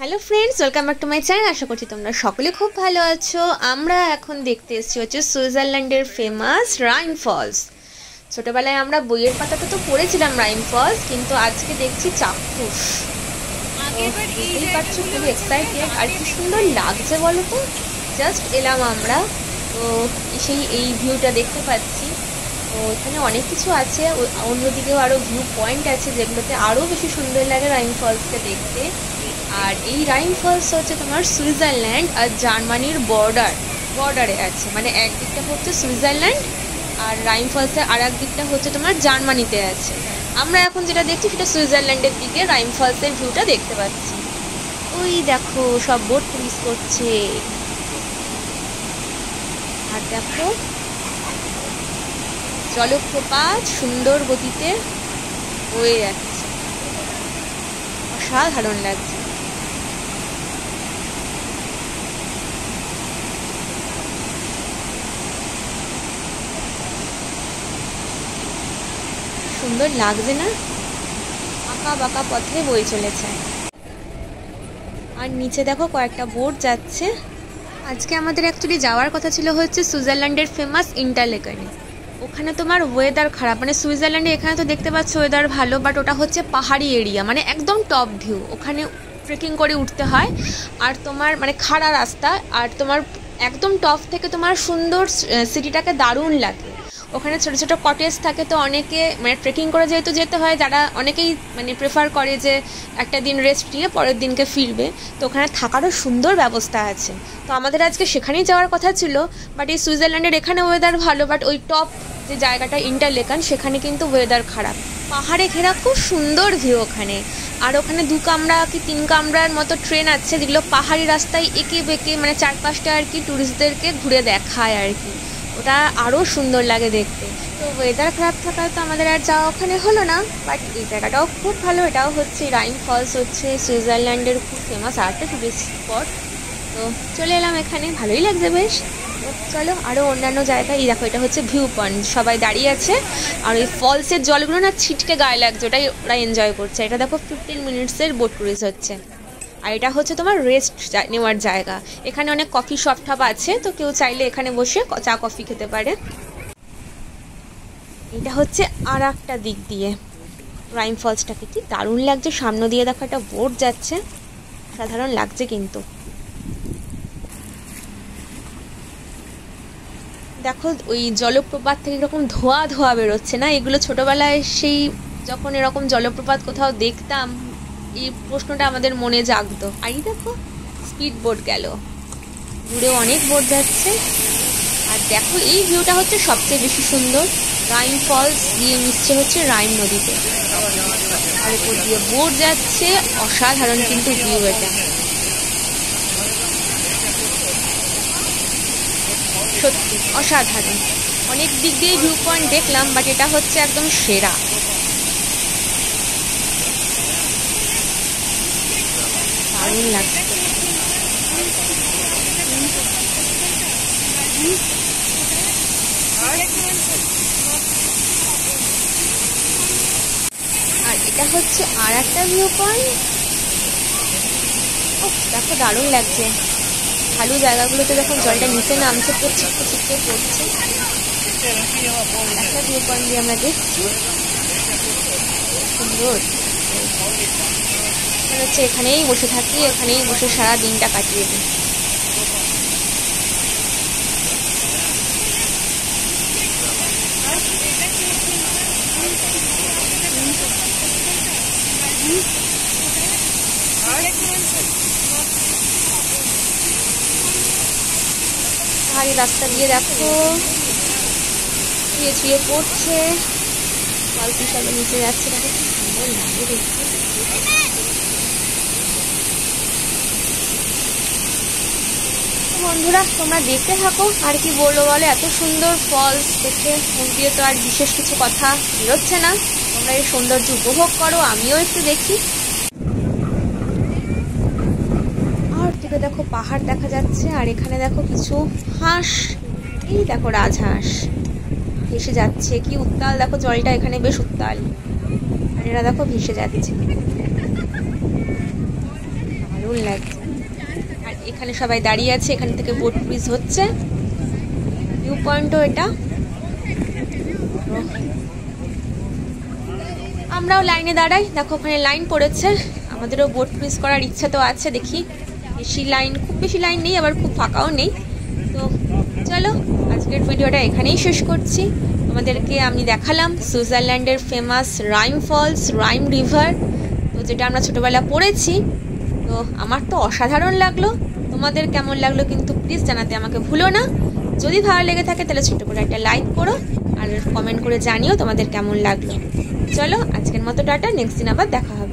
Hello friends, welcome back to my channel. আশা করছি তোমরা সকলে খুব ভালো আছো। আমরা এখন দেখতে এসেছি হচ্ছে সুইজারল্যান্ডের ফেমাস রাইন ফলস। ছোটোবেলায় আমরা বইয়ের পাতাতে তো পড়েছিলাম রাইন ফলস, কিন্তু আজকে দেখছি চাক্ষুষ। বুঝতেই পারছো, খুবই এক্সাইটেড আর কি সুন্দর লাগছে বলো তো। জাস্ট এলাম আমরা, তো এই ভিউটা দেখতে পাচ্ছি। তো এখানে অনেক কিছু আছে, অন্যদিকেও আরও ভিউ পয়েন্ট আছে যেগুলোতে আরও বেশি সুন্দর লাগে রাইন ফলসকে দেখতে। আর এই রাইন ফলস হচ্ছে তোমার সুইজারল্যান্ড আর জার্মানির বর্ডারে আছে, মানে একদিকটা হচ্ছে সুইজারল্যান্ড আর রাইন ফলসের আর এক দিকটা হচ্ছে তোমার জার্মানিতে আছে। আমরা এখন যেটা দেখছি সেটা সুইজারল্যান্ডের দিকে রাইন ফলসের ভিউটা দেখতে পাচ্ছি। ওই দেখো সব বোট ক্রুজ করছে, আর দেখো জলপ্রপাত সুন্দর গতিতে বয়ে যাচ্ছে, অসাধারণ লাগছে। সুন্দর লাগছে না, আঁকা বাঁকা পথে বয়ে চলেছে। আর নিচে দেখো কয়েকটা বোট যাচ্ছে। আজকে আমাদের অ্যাকচুয়ালি যাওয়ার কথা ছিল হচ্ছে সুইজারল্যান্ডের ফেমাস ইন্টারলেকেনে। ওখানে তোমার ওয়েদার খারাপ, মানে সুইজারল্যান্ডে এখানে তো দেখতে পাচ্ছ ওয়েদার ভালো, বাট ওটা হচ্ছে পাহাড়ি এরিয়া, মানে একদম টপ ভিউ। ওখানে ট্রেকিং করে উঠতে হয়, আর তোমার মানে খাড়া রাস্তা, আর তোমার একদম টপ থেকে তোমার সুন্দর সিটিটাকে দারুণ লাগে। ওখানে ছোটো ছোটো কটেজ থাকে, তো অনেকে মানে ট্রেকিং করে যেহেতু যেতে হয়, যারা অনেকেই মানে প্রেফার করে যে একটা দিন রেস্ট নিয়ে পরের দিনকে ফিরবে, তো ওখানে থাকারও সুন্দর ব্যবস্থা আছে। তো আমাদের আজকে সেখানেই যাওয়ার কথা ছিল, বাট এই সুইজারল্যান্ডের এখানে ওয়েদার ভালো, বাট ওই টপ যে জায়গাটা ইন্টারলেকান সেখানে কিন্তু ওয়েদার খারাপ। পাহাড়ে ঘেরা খুব সুন্দর ভিউ ওখানে। আর ওখানে 2 কামরা কি 3 কামরার মতো ট্রেন আছে, যেগুলো পাহাড়ি রাস্তায় এঁকে বেঁকে মানে চারপাশটা আর কি ট্যুরিস্টদেরকে ঘুরে দেখায় আর কি। ওটা আরও সুন্দর লাগে দেখতে। তো ওয়েদার খারাপ থাকায় তো আমাদের আর যাওয়া ওখানে হলো না, বাট এই জায়গাটাও খুব ভালো। এটাও হচ্ছে রাইন ফলস, হচ্ছে সুইজারল্যান্ডের খুব ফেমাস আরেকটা টুরিস্ট স্পট। তো চলে এলাম এখানে, ভালোই লাগছে বেশ। চলো আরও অন্যান্য জায়গায়। এই দেখো এটা হচ্ছে ভিউ পয়েন্ট, সবাই দাঁড়িয়ে আছে, আর ওই ফলসের জলগুলো না ছিটকে গায়ে লাগছে, ওটাই ওরা এনজয় করছে। এটা দেখো 15 মিনিটসের বোট ক্রুজ হচ্ছে। আর এটা হচ্ছে তোমার রেস্ট নেওয়ার জায়গা। এখানে অনেক কফি শপ টপ আছে, তো কেউ চাইলে এখানে বসে চা কফি খেতে পারে। এটা হচ্ছে আর একটা দিক দিয়ে রাইন ফলসটাকে, কি দারুণ লাগছে। সামনে দিয়ে দেখো একটা বোট যাচ্ছে, সাধারণ লাগছে কিন্তু। দেখো ওই জলপ্রপাত থেকে এরকম ধোয়া ধোয়া বেরোচ্ছে না, এগুলো ছোটোবেলায় সেই যখন এরকম জলপ্রপাত কোথাও দেখতাম এই প্রশ্নটা আমাদের মনে জাগতো। আর এই দেখো স্পিড বোট গেল, দূরে অনেক বোট যাচ্ছে। আর দেখো এই ভিউটা হচ্ছে সবচেয়ে বেশি সুন্দর, রাইন ফলস দিয়ে মিশছে হচ্ছে রাইন নদীতে, আর উপর দিয়ে বোট যাচ্ছে। অসাধারণ কিন্তু ভিউ এটা, সত্যি অসাধারণ। অনেক দিক দিয়ে ভিউ পয়েন্ট দেখলাম, বাট এটা হচ্ছে একদম সেরা। দারুণ লাগছে। আর এটা হচ্ছে আর একটা ভিউ পয়েন্ট। ও দেখো দারুণ লাগছে। ভালো জায়গাগুলোতে যখন জলটা নিচে নামছে তো ছিটকে ছিটকে পড়ছে। একটা ভিউ পয়েন্ট দিয়ে আমরা দেখছি, সুন্দর হচ্ছে। এখানেই বসে থাকি, এখানেই বসে সারা দিনটা কাটিয়ে দিই। পাহাড়ি রাস্তা দিয়ে দেখো ছুঁয়ে ছুঁয়ে পড়ছে, বালতি সবে নিচে যাচ্ছে, দেখো কি সুন্দর লাগে দেখতে। বন্ধুরা তোমরা দেখতে থাকো, আর কি বলবো বলো, এত সুন্দর ফলস দেখে মুখ দিয়ে তো আর বিশেষ কিছু কথা বেরোচ্ছে না। তোমরা এই সৌন্দর্য উপভোগ করো, আমিও একটু দেখি। আর দিকে দেখো পাহাড় দেখা যাচ্ছে, আর এখানে দেখো কিছু হাঁস, এই দেখো রাজহাঁস ভেসে যাচ্ছে। কি উত্তাল দেখো, জলটা এখানে বেশ উত্তাল, আর এরা দেখো ভেসে যাচ্ছে। দারুণ লাগছে। আর এখানে সবাই দাঁড়িয়ে আছে, এখান থেকে বোট ক্রুজ হচ্ছে। ভিউ পয়েন্টও এটা। আমরাও লাইনে দাঁড়াই, দেখো ওখানে লাইন পড়েছে। আমাদেরও বোট ক্রুজ করার ইচ্ছা তো আছে, দেখি। খুব বেশি লাইন নেই, আবার খুব ফাঁকাও নেই। তো চলো আজকের ভিডিওটা এখানেই শেষ করছি। তোমাদেরকে আমি দেখালাম সুইজারল্যান্ডের famous Rhine falls, Rhine river, তো যেটা আমরা ছোটোবেলা পড়েছি। তো আমার তো অসাধারণ লাগলো। তোমাদের কেমন লাগলো কিন্তু প্লিজ জানাতে আমাকে ভুলো না। যদি ভালো লেগে থাকে তাহলে ছোটো করে একটা লাইক করো, আর কমেন্ট করে জানিও তোমাদের কেমন লাগলো। চলো আজকের মতো টাটা, নেক্সট দিন আবার দেখা হবে।